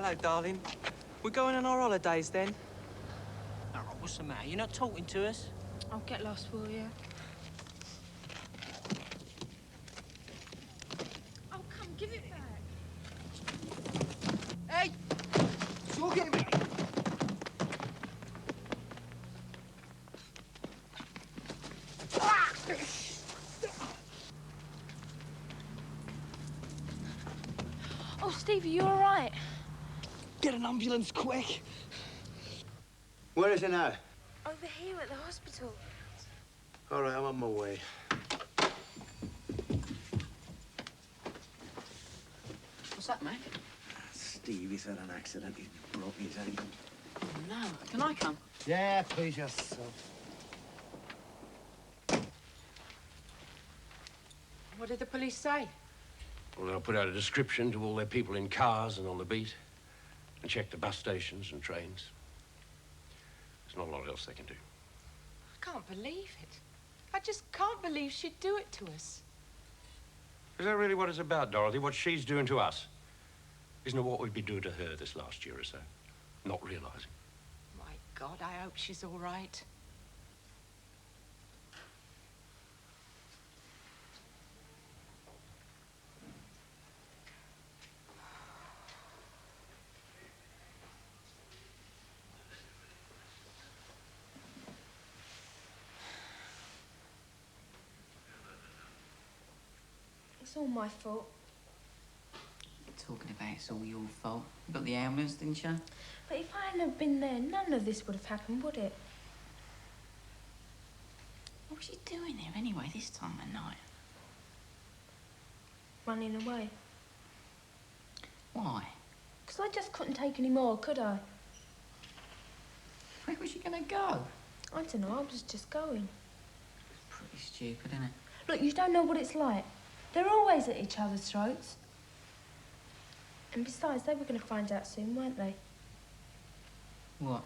Hello, darling. We're going on our holidays, then? Oh, what's the matter? You're not talking to us? I'll get lost, will you? Oh, come, give it back. Hey! So get me. Oh, Stevie, you all right? Get an ambulance, quick. Where is he now? Over here at the hospital. All right, I'm on my way. What's that, mate? Stevie's had an accident. He broke his ankle. Oh, no. Can I come? Yeah, please yourself. What did the police say? Well, they'll put out a description to all their people in cars and on the beat and check the bus stations and trains. There's not a lot else they can do. I can't believe it. I just can't believe she'd do it to us. Is that really what it's about, Dorothy? What she's doing to us? Isn't it what we've been doing to her this last year or so? Not realizing. My God, I hope she's all right. It's all my fault. Talking about it's all your fault. You got the ambulance, didn't you? But if I hadn't have been there, none of this would have happened, would it? What was she doing here anyway this time of night? Running away. Why? Because I just couldn't take any more, could I? Where was she gonna go? I don't know, I was just going. Pretty stupid, isn't it? Look, you don't know what it's like. They're always at each other's throats. And besides, they were going to find out soon, weren't they? What?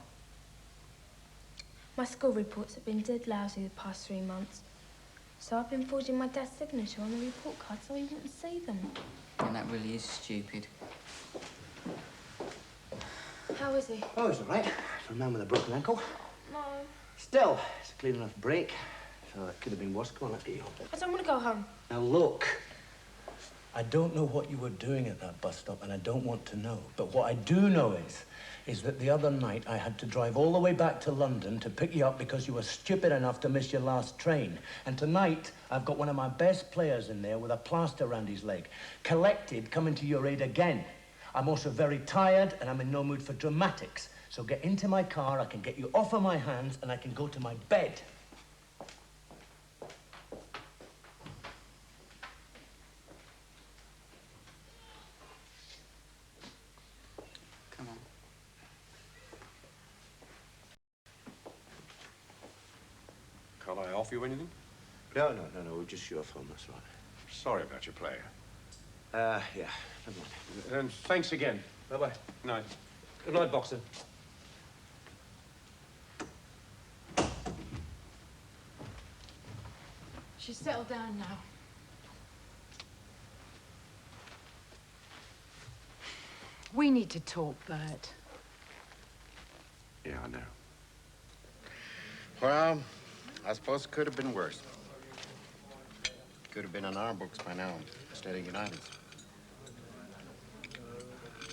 My school reports have been dead lousy the past 3 months. So I've been forging my dad's signature on the report card so he wouldn't see them. And that really is stupid. How is he? Oh, he's all right. For a man with a broken ankle. No. Still, it's a clean enough break. So it could have been worse. Come on, let's get you home. I don't want to go home. Now, look. I don't know what you were doing at that bus stop, and I don't want to know. But what I do know is that the other night I had to drive all the way back to London to pick you up because you were stupid enough to miss your last train. And tonight, I've got one of my best players in there with a plaster around his leg. Collected, coming to your aid again. I'm also very tired, and I'm in no mood for dramatics. So get into my car, I can get you off of my hands, and I can go to my bed. Come on. Can't I offer you anything? No, we'll just show off home, that's right. Sorry about your play. Yeah, never mind. And thanks again. Bye-bye. Night. Good night, Boxer. She's settled down now. We need to talk, Bert. Yeah, I know. Well, I suppose it could have been worse. Could have been in our books by now, instead of United's.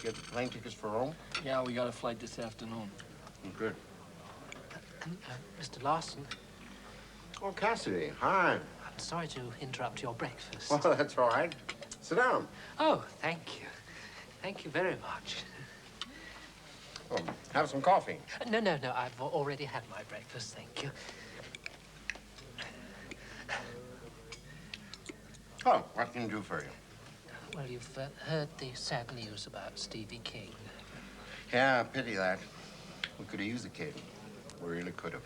Get the plane tickets for Rome? Yeah, we got a flight this afternoon. Good. Mr. Larson, Oh, Cassidy, hi. I'm sorry to interrupt your breakfast. Well, that's all right. Sit down. Oh, thank you. Thank you very much. Oh, have some coffee. No, I've already had my breakfast, thank you. Oh, what can I do for you? Well, you've heard the sad news about Stevie King. Yeah, pity that. We could have used the kid. We really could have.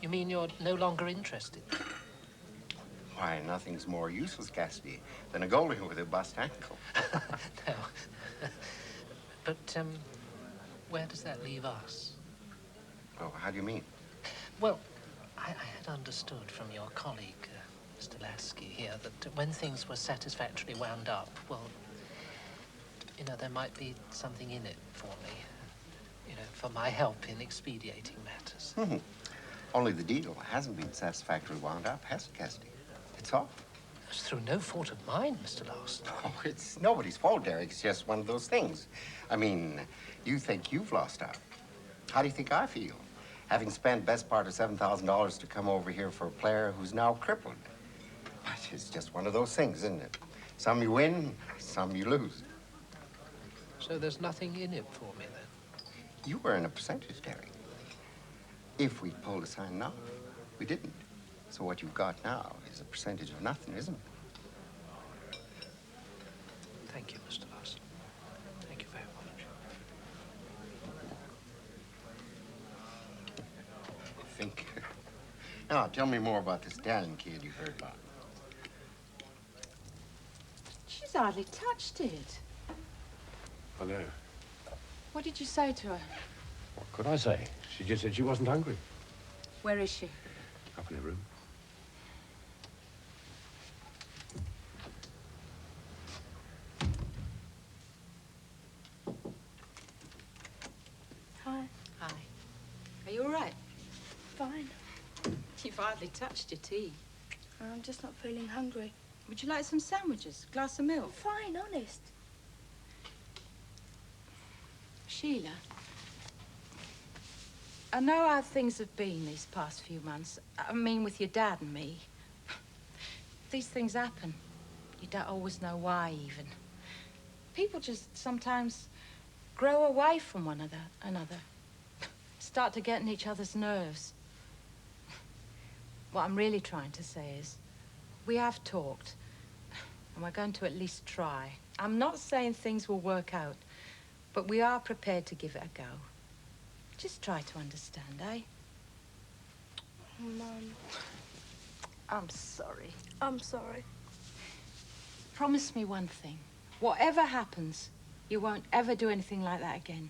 You mean you're no longer interested? Why, nothing's more useless, Cassidy, than a goalie with a bust ankle. No. But, where does that leave us? Oh, how do you mean? Well, I had understood from your colleague, Mr. Lasky here, that when things were satisfactorily wound up, well, you know, there might be something in it for me. You know, for my help in expediting matters. Only the deal hasn't been satisfactorily wound up, has it, Cassidy? It's off. It's through no fault of mine, Mr. Last. Oh, it's nobody's fault, Derek. It's just one of those things. I mean, you think you've lost out. How do you think I feel? Having spent best part of $7,000 to come over here for a player who's now crippled. But it's just one of those things, isn't it? Some you win, some you lose. So there's nothing in it for me, then? You were in a percentage, Derek. If we pulled a sign now, we didn't. So what you've got now is a percentage of nothing, isn't it? Thank you, Mr. Last. Thank you very much. I think. Now, tell me more about this Darling kid you heard about. She's hardly touched it. I know. What did you say to her? What could I say? She just said she wasn't hungry. Where is she? Up in her room. Hi. Hi. Are you all right? Fine. You've hardly touched your tea. I'm just not feeling hungry. Would you like some sandwiches? Glass of milk? Fine, honest. Sheila, I know how things have been these past few months. I mean, with your dad and me. These things happen. You don't always know why, even. People just sometimes grow away from one another. Start to get in each other's nerves. What I'm really trying to say is, we have talked, and we're going to at least try. I'm not saying things will work out, but we are prepared to give it a go. Just try to understand, eh? Mum. I'm sorry. I'm sorry. Promise me one thing. Whatever happens, you won't ever do anything like that again.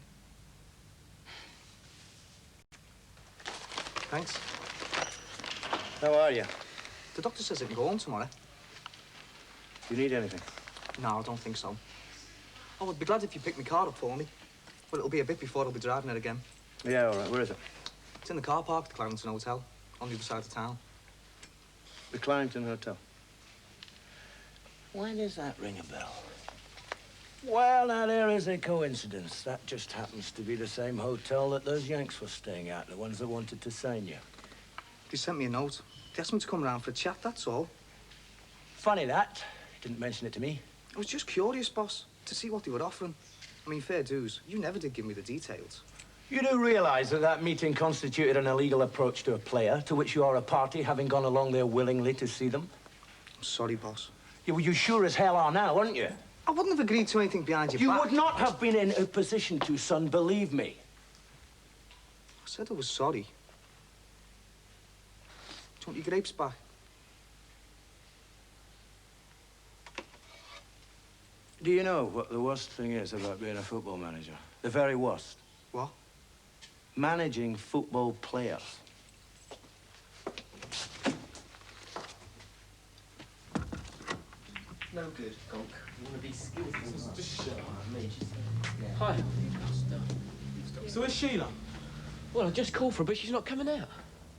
Thanks. How are you? The doctor says I can go home tomorrow. Do you need anything? No, I don't think so. Oh, I'd be glad if you picked my car up for me. But it'll be a bit before I'll be driving it again. Yeah, all right. Where is it? It's in the car park at the Clarendon Hotel, on the other side of town. The Clarendon Hotel. Why does that ring a bell? Well, now, there is a coincidence. That just happens to be the same hotel that those Yanks were staying at, the ones that wanted to sign you. They sent me a note. They asked me to come round for a chat, that's all. Funny that. Didn't mention it to me. I was just curious, boss, to see what they were offering. I mean, fair dues. You never did give me the details. You do realise that that meeting constituted an illegal approach to a player, to which you are a party, having gone along there willingly to see them? I'm sorry, boss. Yeah, well, you sure as hell are now, aren't you? I wouldn't have agreed to anything behind your You back. would not have been in a position to, son, believe me. I said I was sorry. Do you want your grapes back? Do you know what the worst thing is about being a football manager? The very worst. What? Managing football players. No good, Gonk. You want to be skillful. Just shut up. Hi. So where's Sheila? Well, I just called for her, but she's not coming out.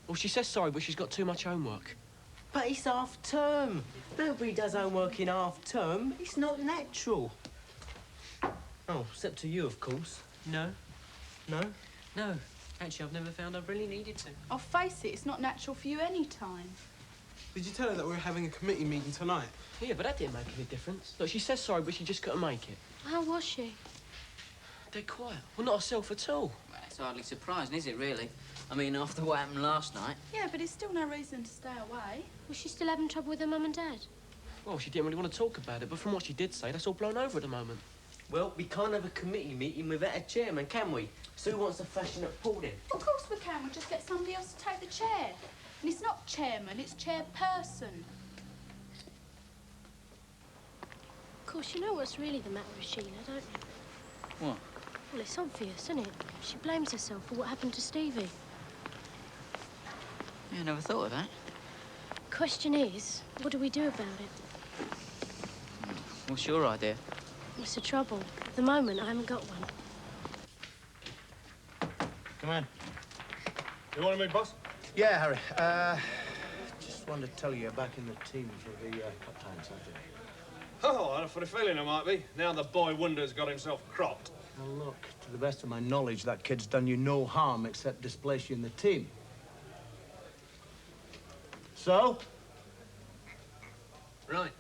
Well, she says sorry, but she's got too much homework. But it's half term. Nobody does homework in half term. It's not natural. Oh, except to you, of course. No. No? No. Actually, I've never found I've really needed to. I'll face it, it's not natural for you any time. Did you tell her that we were having a committee meeting tonight? Yeah, but that didn't make any difference. Look, she says sorry, but she just couldn't make it. How was she? Dead quiet. Well, not herself at all. Well, it's hardly surprising, is it, really? I mean, after what happened last night. Yeah, but it's still no reason to stay away. Was she still having trouble with her mum and dad? Well, she didn't really want to talk about it, but from what she did say, that's all blown over at the moment. Well, we can't have a committee meeting without a chairman, can we? So who wants to fashion up Paul then? Of course we can, we'll just get somebody else to take the chair. And it's not chairman, it's chairperson. Of course, you know what's really the matter with Sheila, don't you? What? Well, it's obvious, isn't it? She blames herself for what happened to Stevie. Yeah, I never thought of that. Question is, what do we do about it? What's your idea? What's the trouble? At the moment, I haven't got one. Come in. You want me, boss? Yeah, Harry. Just wanted to tell you you're back in the team for the cup time Saturday. Oh, I had a funny feeling I might be. Now the boy Wonder's got himself cropped. Now, look, to the best of my knowledge, that kid's done you no harm except displace you in the team. So? Right.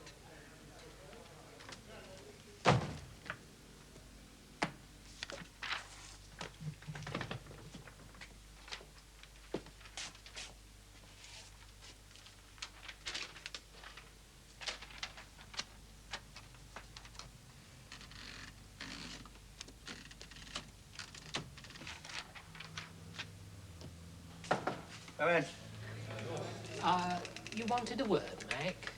Come in. You wanted a word, Mac?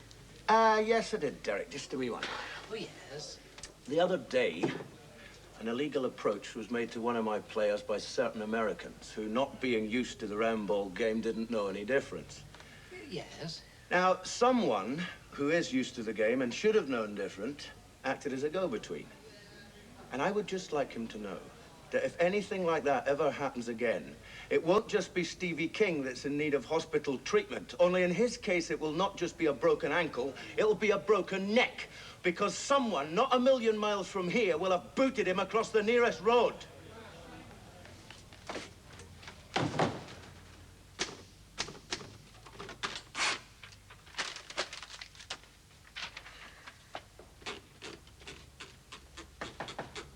Yes, I did, Derek. Just a wee one. Oh, yes. The other day, an illegal approach was made to one of my players by certain Americans who, not being used to the round ball game, didn't know any difference. Yes. Now, someone who is used to the game and should have known different acted as a go-between. And I would just like him to know that if anything like that ever happens again, it won't just be Stevie King that's in need of hospital treatment. Only in his case, it will not just be a broken ankle, it'll be a broken neck. Because someone, not a million miles from here, will have booted him across the nearest road.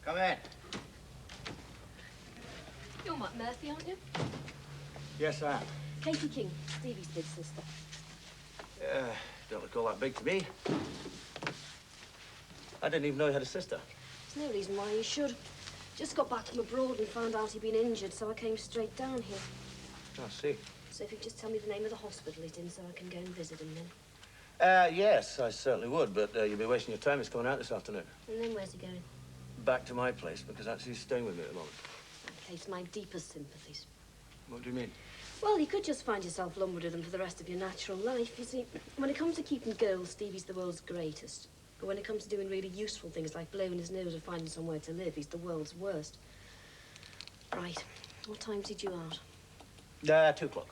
Come in. You're Matt Murphy, aren't you? Yes, I am. Katie King, Stevie's big sister. Don't look all that big to me. I didn't even know you had a sister. There's no reason why you should. Just got back from abroad and found out he'd been injured, so I came straight down here. I see. So if you'd just tell me the name of the hospital he's in so I can go and visit him then. Yes, I certainly would, but you'll be wasting your time. He's coming out this afternoon. And then where's he going? Back to my place, because actually he's staying with me at the moment. In that case, my deepest sympathies. What do you mean? Well, you could just find yourself lumbered with him for the rest of your natural life. You see, when it comes to keeping girls, Stevie's the world's greatest. But when it comes to doing really useful things like blowing his nose or finding somewhere to live, he's the world's worst. Right. What time did you out? 2 o'clock.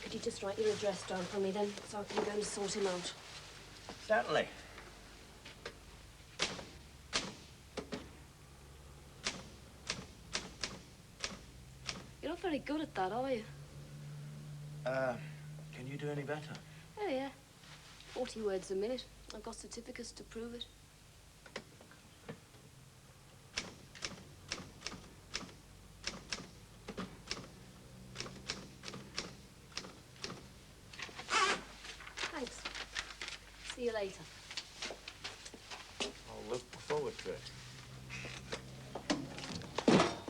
Could you just write your address down for me then, so I can go and sort him out? Certainly. You're not very good at that, are you? Can you do any better? Oh, yeah. 40 words a minute. I've got certificates to prove it. Thanks. See you later. I'll look forward to it.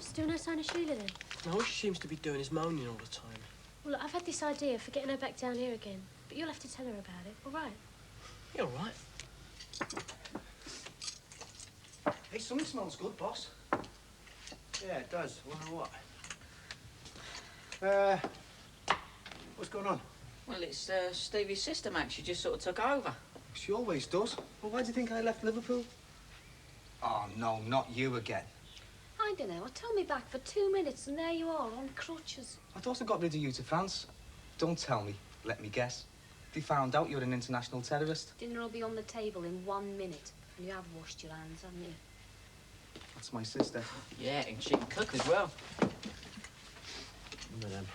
Still no sign of Sheila then? No, all she seems to be doing is moaning all the time. Well, look, I've had this idea for getting her back down here again. But you'll have to tell her about it, all right? You're all right. Hey, something smells good, boss. Yeah, it does. Wonder what? What's going on? Well, it's Stevie's sister, Max. She just sort of took over. She always does. Well, why do you think I left Liverpool? Oh, no, not you again. I don't know. I turned me back for 2 minutes and there you are, on crutches. I thought I got rid of you to France. Don't tell me. Let me guess. They found out you're an international terrorist. Dinner will be on the table in 1 minute. And you have washed your hands, haven't you? That's my sister. Yeah, and she can cook as well. One of them.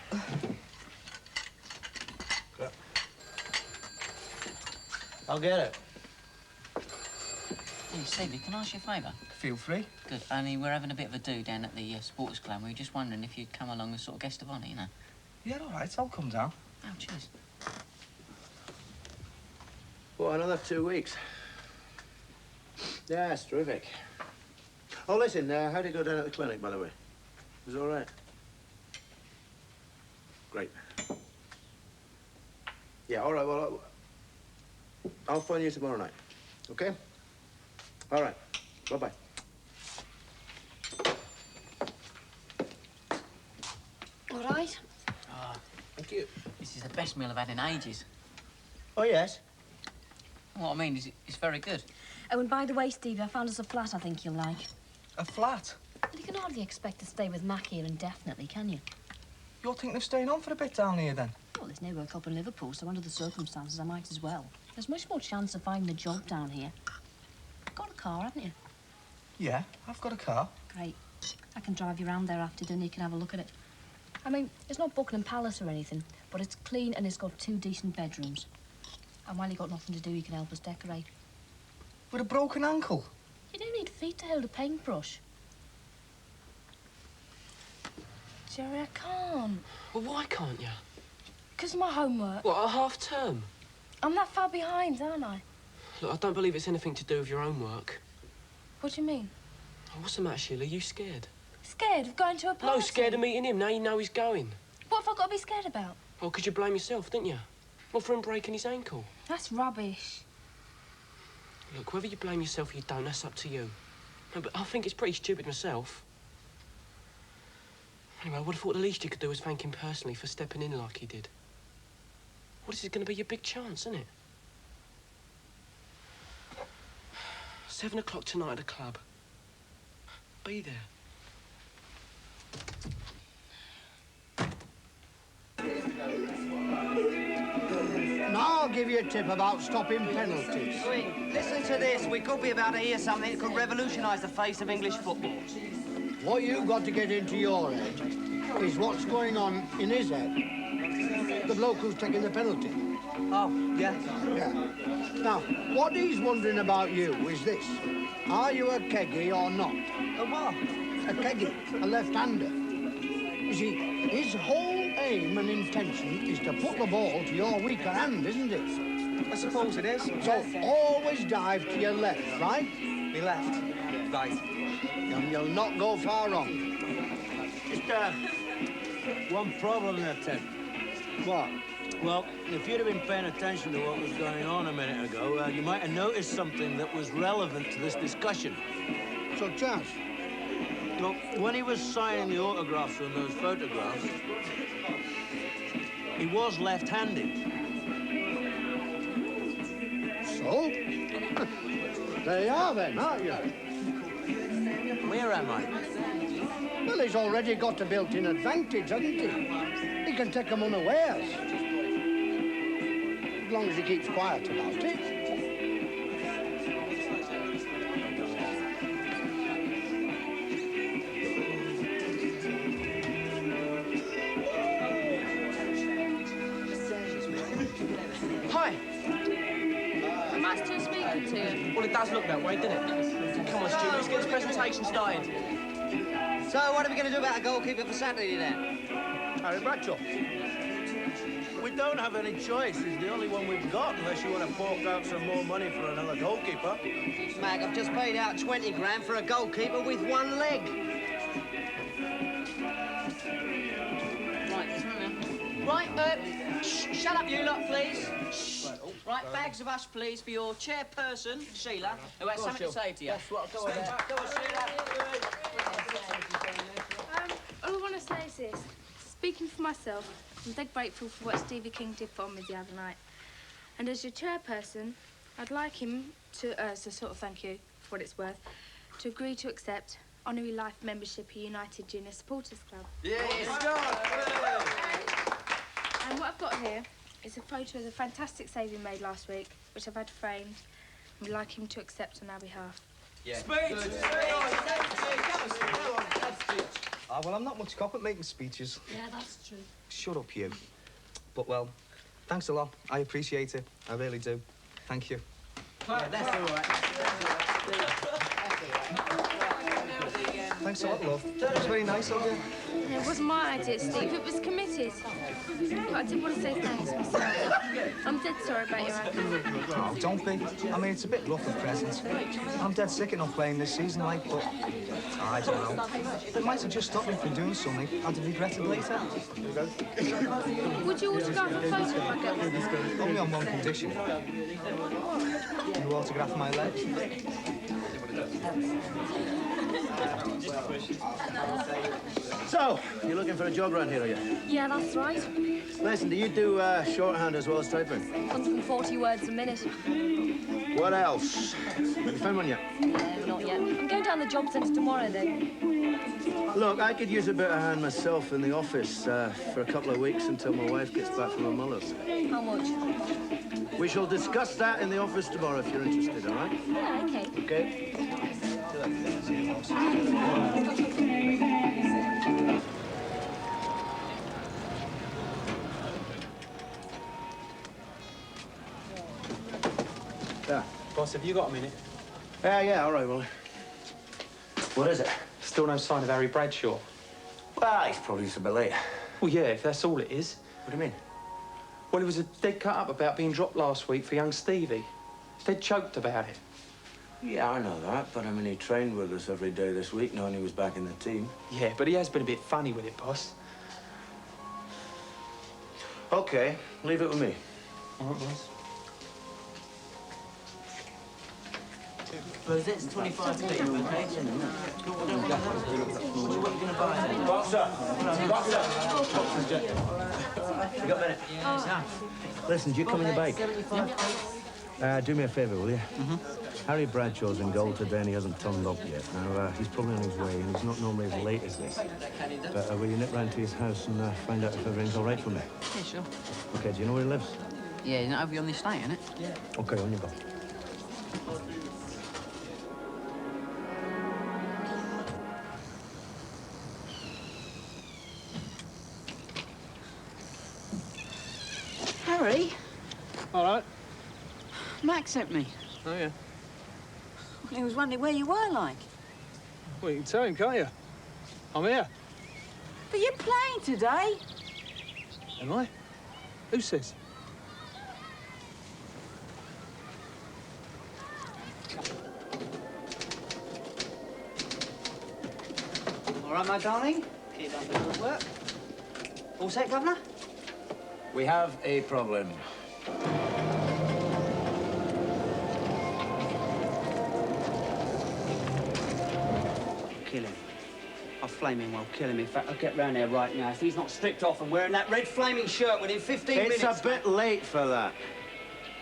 I'll get it. Hey, Stevie, can I ask you a favour? Feel free. Good. Only we're having a bit of a do down at the Sports Club. We were just wondering if you'd come along as sort of guest of honour, you know. Yeah, all right. I'll come down. Oh, cheers. Well, another 2 weeks. Yeah, it's terrific. Oh, listen, how'd it go down at the clinic, by the way? Was it all right? Great. Yeah, all right, well, I'll phone you tomorrow night, okay? All right, bye-bye. All right. Thank you. This is the best meal I've had in ages. Oh, yes? What I mean is it's very good. Oh, and by the way, Stevie, I found us a flat I think you'll like. A flat? Well, you can hardly expect to stay with Mac here indefinitely, can you? You're thinking of staying on for a bit down here, then? Well, there's no work up in Liverpool, so under the circumstances, I might as well. There's much more chance of finding a job down here. You've got a car, haven't you? Yeah, I've got a car. Great. I can drive you around there after dinner. You can have a look at it. I mean, it's not Buckingham Palace or anything, but it's clean and it's got 2 decent bedrooms. And while you've got nothing to do, you can help us decorate. With a broken ankle? You don't need feet to hold a paintbrush. Jerry, I can't. Well, why can't you? Because of my homework. What, a half term? I'm that far behind, aren't I? Look, I don't believe it's anything to do with your own work. What do you mean? Oh, what's the matter, Sheila? You scared? Scared of going to a party? No, scared of meeting him. Now you know he's going. What have I got to be scared about? Well, because you blame yourself, didn't you? Well, for him breaking his ankle. That's rubbish. Look, whether you blame yourself or you don't, that's up to you. No, but I think it's pretty stupid myself. Anyway, I would have thought the least you could do was thank him personally for stepping in like he did. Well, this is going to be your big chance, isn't it? 7 o'clock tonight at the club. Be there. Now I'll give you a tip about stopping penalties. Listen to this. We could be about to hear something that could revolutionise the face of English football. What you've got to get into your head is what's going on in his head. The bloke who's taking the penalty. Oh, yeah? Yeah. Now, what he's wondering about you is this. Are you a keggy or not? A what? A keggy, a left-hander. You see, his whole aim and intention is to put the ball to your weaker hand, isn't it? I suppose it is. So always dive to your left, right? Me left. Right. And you'll not go far wrong. Just, one problem there, Ted. What? Well, if you'd have been paying attention to what was going on a minute ago, you might have noticed something that was relevant to this discussion. Such as? Look, when he was signing the autographs on those photographs, he was left-handed. So? There you are then, aren't you? Where am I? Well, he's already got a built-in advantage, hasn't he? He can take them unawares. As long as he keeps quiet about it. Hi. Am I still speaking to you? Well, it does look that way, doesn't it? Come on, Stu, let's get this presentation started. So, what are we going to do about a goalkeeper for Saturday, then? Harry Bradshaw. We don't have any choice. He's the only one we've got, unless you want to fork out some more money for another goalkeeper. Mac, I've just paid out 20 grand for a goalkeeper with one leg. Right, shut up, you lot, please. Shh. Right, bags of us, please, for your chairperson, Sheila, who has something to say to you. That's what Go on, Sheila. All I want to say is this. Speaking for myself, I'm dead grateful for what Stevie King did for me the other night. And as your chairperson, I'd like him to, as a sort of thank you for what it's worth, to agree to accept honorary life membership of United Junior Supporters Club. Yes. And what I've got here is a photo of the fantastic save he made last week, which I've had framed, and would like him to accept on our behalf. Yeah. Ah, well, I'm not much cop at making speeches. Yeah, that's true. Shut up, you. But, well, thanks a lot. I appreciate it. I really do. Thank you. Yeah, that's all right. Thanks a lot, love. It was very nice of you. It wasn't my idea, Steve. It was committed. But I did want to say thanks myself. I'm dead sorry about your ankle. Oh, don't be. I mean, it's a bit rough at present. I'm dead sick of not playing this season, like, but I don't know. It might have just stopped me from doing something I'd have regretted later. Would you autograph a photo if I get one? Only on one condition. You autograph my legs. So, you're looking for a job around here, are you? Yeah, that's right. Listen, do you do shorthand as well as typing? 140 words a minute. What else? Have you found one yet? Not yet. I'm going down the job centre tomorrow, though. Look, I could use a bit of hand myself in the office for a couple of weeks until my wife gets back from her mother's. How much? We shall discuss that in the office tomorrow if you're interested, all right? Yeah, OK. Okay. Yeah. Boss, have you got a minute? Yeah, all right, well. What is it? Still no sign of Harry Bradshaw. Well, he's probably just a bit late. Well, yeah, if that's all it is. What do you mean? Well, it was a dead cut up about being dropped last week for young Stevie. Dead choked about it. Yeah, I know that, but I mean, he trained with us every day this week, knowing he was back in the team. Yeah, but he has been a bit funny with it, boss. Okay, leave it with me. All right, boss. Well, it's 25p, okay? What are you going to buy? Boxer! Boxer! You got a minute? Listen, do you come in your bike? Do me a favour, will you? Harry Bradshaw's in goal today and he hasn't turned up yet. Now, he's probably on his way and he's not normally as late as this. But will you nip round to his house and find out if everything's all right for me? Yeah, sure. OK, do you know where he lives? Yeah, he's not over on the estate, isn't it? Yeah. OK, on you go. Harry, All right. Max sent me. Oh, yeah. He was wondering where you were, like. Well, you can tell him, can't you? I'm here. But you're playing today. Am I? Who says? All right, my darling. Keep up the good work. All set, Governor? We have a problem. Kill him. I'll flaming well kill him. In fact, I'll get round there right now. If he's not stripped off and wearing that red flaming shirt within 15 minutes... It's a bit late for that.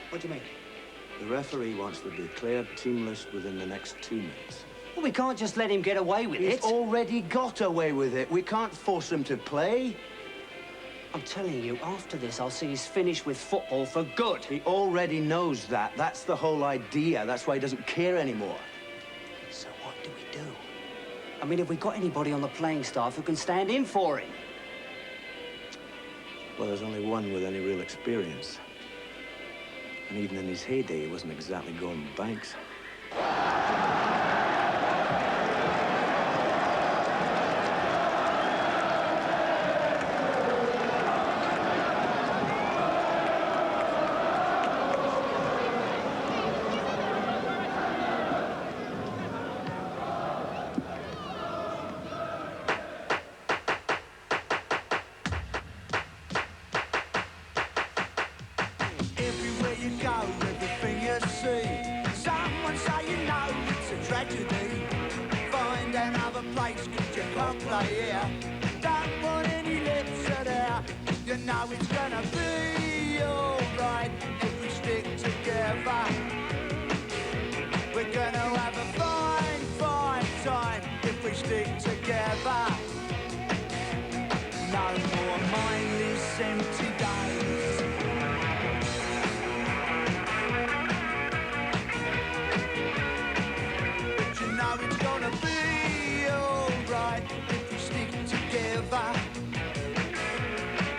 What do you mean? The referee wants to declare team list within the next 2 minutes. Well, we can't just let him get away with He's it. already got away with it. We can't force him to play. I'm telling you, after this, I'll see he's finished with football for good. He already knows that. That's the whole idea. That's why he doesn't care anymore. So what do we do? I mean, have we got anybody on the playing staff who can stand in for him? Well, there's only one with any real experience. And even in his heyday, he wasn't exactly Gordon Banks. Everywhere you go, everything you see, someone say you know it's a tragedy. Find another place, 'cause you can't play here. Don't want any lips at air. You know it's gonna be alright if we stick together. We're gonna have a fine, fine time if we stick together. No more mindless empty days. But you know it's gonna be alright if we stick together.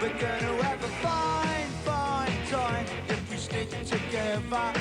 We're gonna have a fine, fine time if we stick together.